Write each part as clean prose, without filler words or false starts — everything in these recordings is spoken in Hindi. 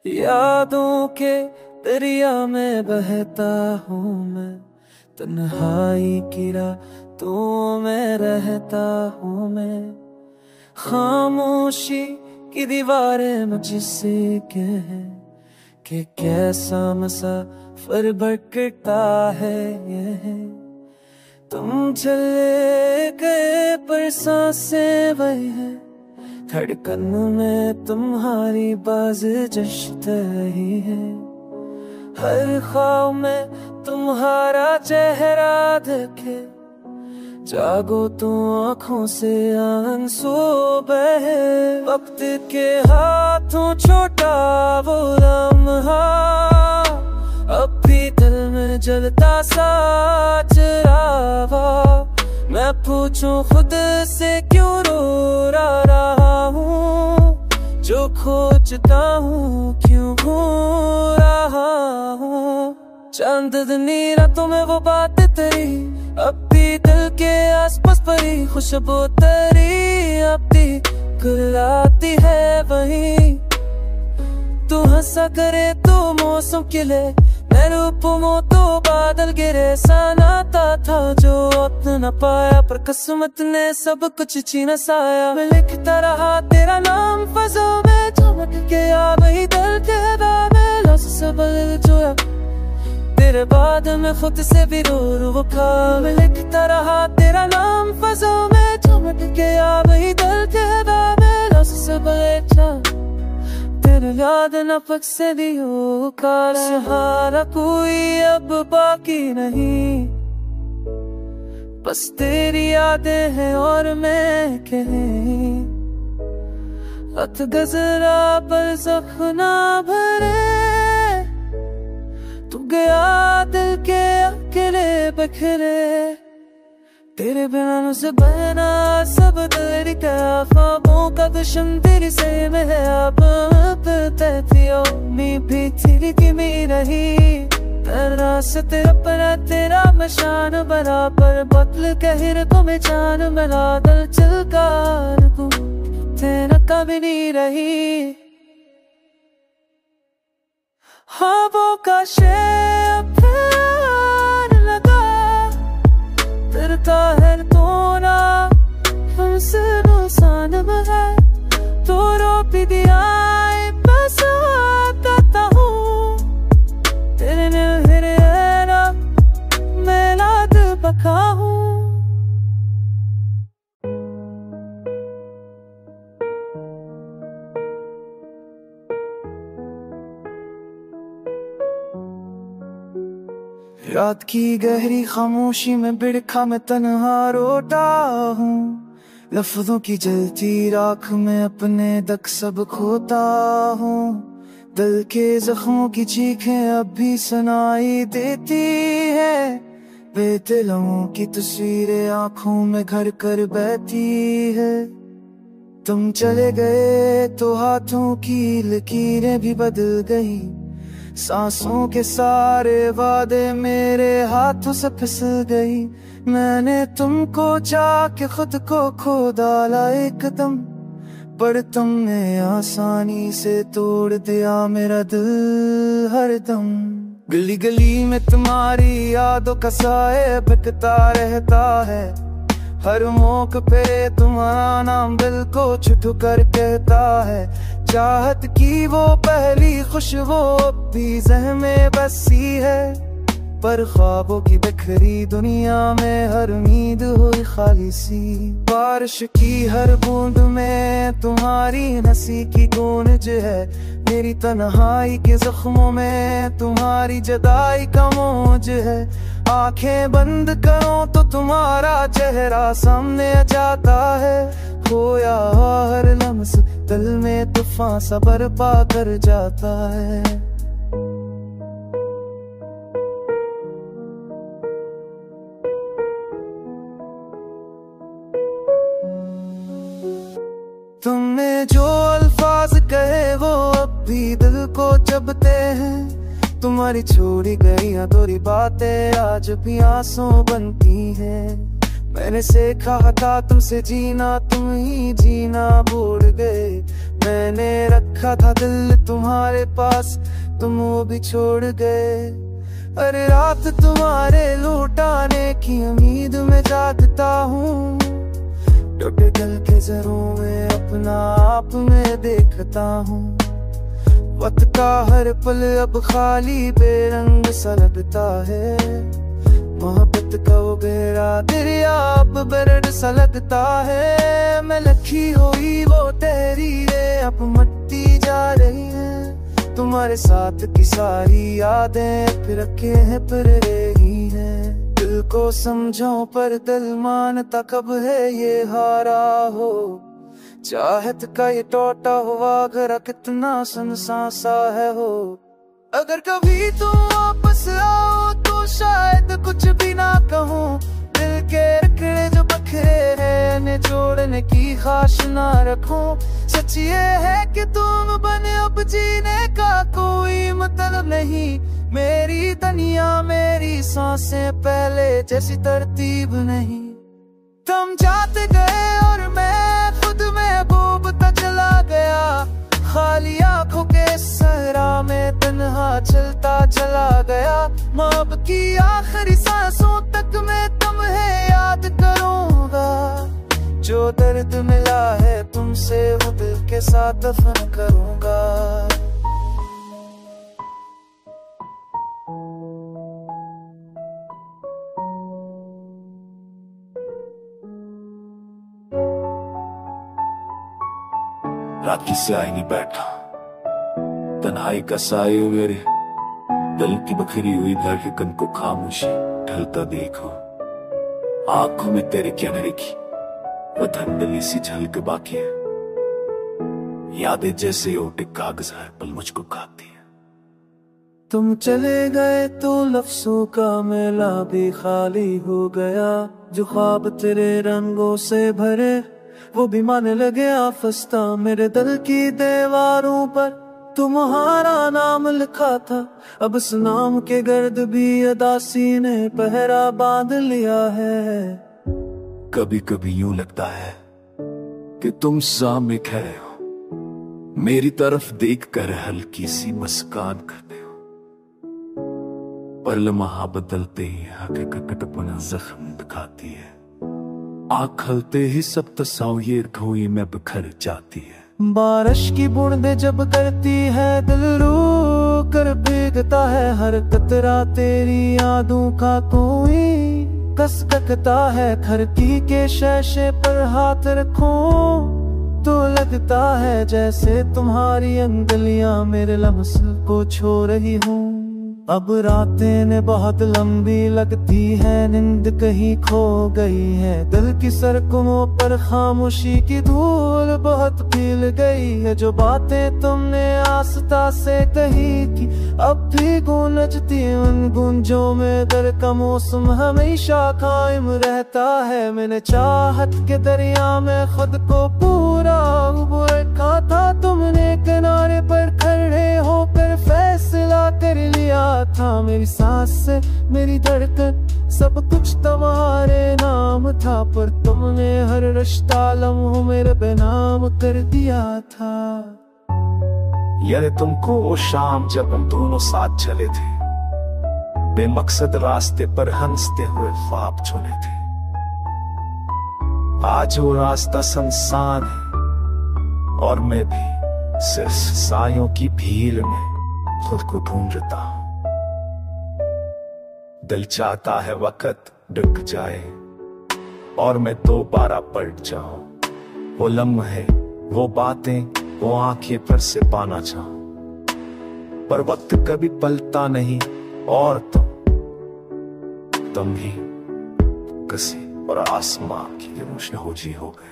यादों के दरिया में बहता हूँ मैं, तन्हाई की रातों में रहता हूँ मैं। खामोशी की दीवारें मुझसे कहें कि कैसा मुसाफिर भटकता है ये। तुम चले गए पर सांसें वही है, धड़कन में तुम्हारी बाज जश्त रही है। हर ख्वाब में तुम्हारा चेहरा देखे, जागो तो आँखों से आंसू बहे। वक्त के हाथों छोटा वो लम्हा, अब भी दिल में जलता सा चिरागा। मैं पूछूं खुद से क्यों रो रहा हूँ, जो खोजता हूँ क्यों घूम रहा हूँ। चांद दुनी रातों में वो बात तेरी, अब भी दिल के आसपास परी खुशबू तेरी। अब भी गुलाती है वही, तू हंसा करे तो मौसम खिले, मैं रूपों तो बादल गिरे। सा नाता था जो अपना न पाया, पर किस्मत ने सब कुछ छीना साया। मैं लिखता रहा तेरा नाम फज़ों में, चमक के आ वही दिल के में लफ्ज़ से बदल जोया। तेरे बाद मैं खुद से भी दूर उठा। मैं लिखता रहा तेरा नाम फज़ों में, चमक के आ वही दिल के में लफ्ज़ से बदल। तेरे याद न पक से दियो का सहारा कोई अब बाकी नहीं, बस तेरी यादें हैं और मैं कहीं। अत गजरा पर सपना भरे, तू गया दिल के अकेले बखरे। तेरे बिना मुझसे बहना सब तेरी क्या, ख्वाबों का दुश्मन तेरी से में है। अब नी भी तेरी धीमी रही, तेरा से तेरा परा तेरा मशान बराबर। बदल कहर को मैं जान मिला, दिल चलकार को तेरा कभी नहीं रही। ख्वाबों का शेप लगा, फिरता है तो ना हमसे नुकसान है। तो रो भी दिया बस आता हूँ, तेरे निर्भर मैं लाद बका हूँ। रात की गहरी खामोशी में बिड़खा मैं तन्हा रोता हूँ। लफ्जों की जलती राख में अपने तक सब खोता हूँ। दिल के जख्मों की चीखें अब भी सुनाई देती है, बेदिलों की तस्वीरें आंखों में घर कर बहती है। तुम चले गए तो हाथों की लकीरें भी बदल गई, सांसों के सारे वादे मेरे हाथों से फिसल गई। मैंने तुमको चाह के खुद को खो डाला एकदम, पर तुमने आसानी से तोड़ दिया मेरा दिल हरदम। गली गली में तुम्हारी यादों का साए भटकता रहता है, हर मौके पे तुम्हारा नाम दिल को छुटू कर कहता है। चाहत की वो पहली खुशबू अब भी ज़हन में बसी है, पर ख्वाबों की बिखरी दुनिया में हर उम्मीद हुई खाली सी। बारिश की हर बूंद में तुम्हारी हंसी की गूंज है, मेरी तन्हाई के जख्मों में तुम्हारी जुदाई का मौज है। आंखें बंद करो तो तुम्हारा चेहरा सामने आ जाता है, खोया हर लम्स दिल में तूफान सा बर्पा कर जाता है। तुमने जो अल्फाज कहे वो अब भी दिल को चुभते हैं, तुम्हारी छोड़ी गई अधूरी बातें आज भी आंसू बनती हैं। मैंने सीखा था तुमसे जीना, तुम ही जीना भूल गए। मैंने रखा था दिल तुम्हारे पास, तुम वो भी छोड़ गए। अरे रात तुम्हारे लौटाने की उम्मीद में जागता हूँ, टूटे दिल के जरों में अपना आप में देखता हूँ। वक्त का हर पल अब खाली बेरंग सा लगता है, मोहब्बत का वो गहरा दरिया अब बरड सा लगता है। मैं लखी हुई वो तहरीरें अब मटती जा रही हैं, तुम्हारे साथ की सारी यादें फिर रखे हैं पर रही हैं। दिल को समझो पर दिल मानता कब है ये हारा हो, चाहत का ये टूटा हुआ घर कितना सुनसान सा है हो। अगर कभी तुम वापस आओ तो शायद कुछ भी ना कहूँ, दिल के रखड़े जो बखरे हैं इन्हें जोड़ने की ख्वाहिश ना रखूं। सच ये है कि तुम बने अब जीने का कोई मतलब नहीं, मेरी दुनिया मेरी सांसें पहले जैसी तरतीब नहीं। तुम जाते गए और मैं खुद में डूबता चला गया, खाली आंखों के सहरा में तन्हा चलता चला गया। मौत की आखिरी सांसों तक मैं तुम्हें याद करूंगा, जो दर्द मिला है तुमसे वो दिल के साथ दफन करूंगा। रात की स्याही नहीं बैठा, तन्हाई का साए मेरे दिल की बखरी हुई धड़कन को खामोशी ढलता देखो। आंखों में तेरे क्या की वो धंधली सी झलक बाकी है, यादें जैसे ओटे कागज हर पल मुझको खाती है। तुम चले गए तो लफ्जों का मेला भी खाली हो गया, जो ख्वाब तेरे रंगों से भरे वो भी माने लगे आफस्ता। मेरे दिल की दीवारों पर तुम्हारा नाम लिखा था, अब उस नाम के गर्द भी अदासी ने पहरा बांध लिया है। कभी कभी यूं लगता है कि तुम सामने खड़े हो, मेरी तरफ देखकर हल्की सी मुस्कान करते हो, पर लम्हा बदलते ही हकीकत अपना जख्म दिखाती है। आँख खलते ही सब तस्वीर धोई में बिखर जाती है। बारिश की बूंदें जब करती है दिल रो कर भीगता है, हर कतरा तेरी यादों का कोई कसकता है। खिड़की के शीशे पर हाथ रखूं तो लगता है जैसे तुम्हारी अंगलियां मेरे लम्स को छू रही हूँ। अब रातें ने बहुत लंबी लगती है, नींद कहीं खो गई है, दिल की सरकमों पर खामोशी की धूल बहुत फैल गई है। जो बातें तुमने आस्था से कही थी अब भी गूंजती उन गूंजों में, दिल का मौसम हमेशा कायम रहता है। मैंने चाहत के दरिया में खुद को पूरा उबो रखा था, तुमने किनारे पर खड़े होकर फैसला कर लिया था। मेरी सांस से मेरी धड़कन सब कुछ तुम्हारे नाम था, पर तुमने हर रिश्ता लम्हों मेरे बेनाम कर दिया था। याद तुमको वो शाम जब हम दोनों साथ चले थे, बेमकसद रास्ते पर हंसते हुए ख्वाब चुने थे। आज वो रास्ता सुनसान है और मैं भी सिर्फ सायों की भीड़ में खुद को ढूंढता हूं। दिल चाहता है वक्त डूब जाए और मैं दोबारा पलट जाऊं, वो लम्हे वो बातें वो आंखें फिर से पाना चाहूं, पर वक्त कभी पलटा नहीं और तुम भी किसी और आसमां की रोशनी हो गए।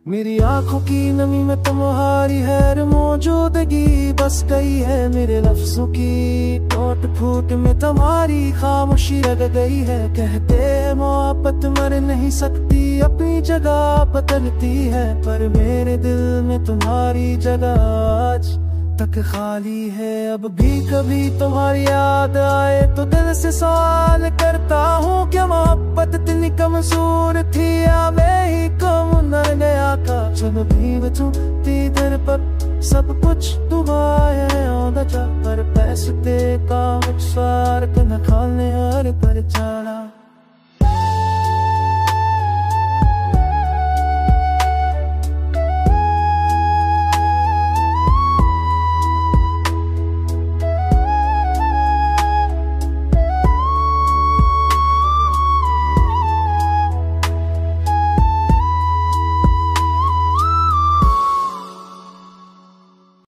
मेरी आंखों की नमी में तुम्हारी हर मौजूदगी बस गई है, मेरे लफ्जों की टूट फूट में तुम्हारी खामोशी रह गई है। कहते हैं मोहब्बत मर नहीं सकती, अपनी जगह बदलती है, पर मेरे दिल में तुम्हारी जगह आज तक खाली है। अब भी कभी तुम्हारी याद आए तो दिल से सवाल करता हूँ, क्या मोहब्बत इतनी कमजोर थी या मैं ही कम न गया का। जब भी बचूं तेरे पर सब कुछ दुआए आंदा जा पर पैसे ते काम सार कन खाने हर पर जाना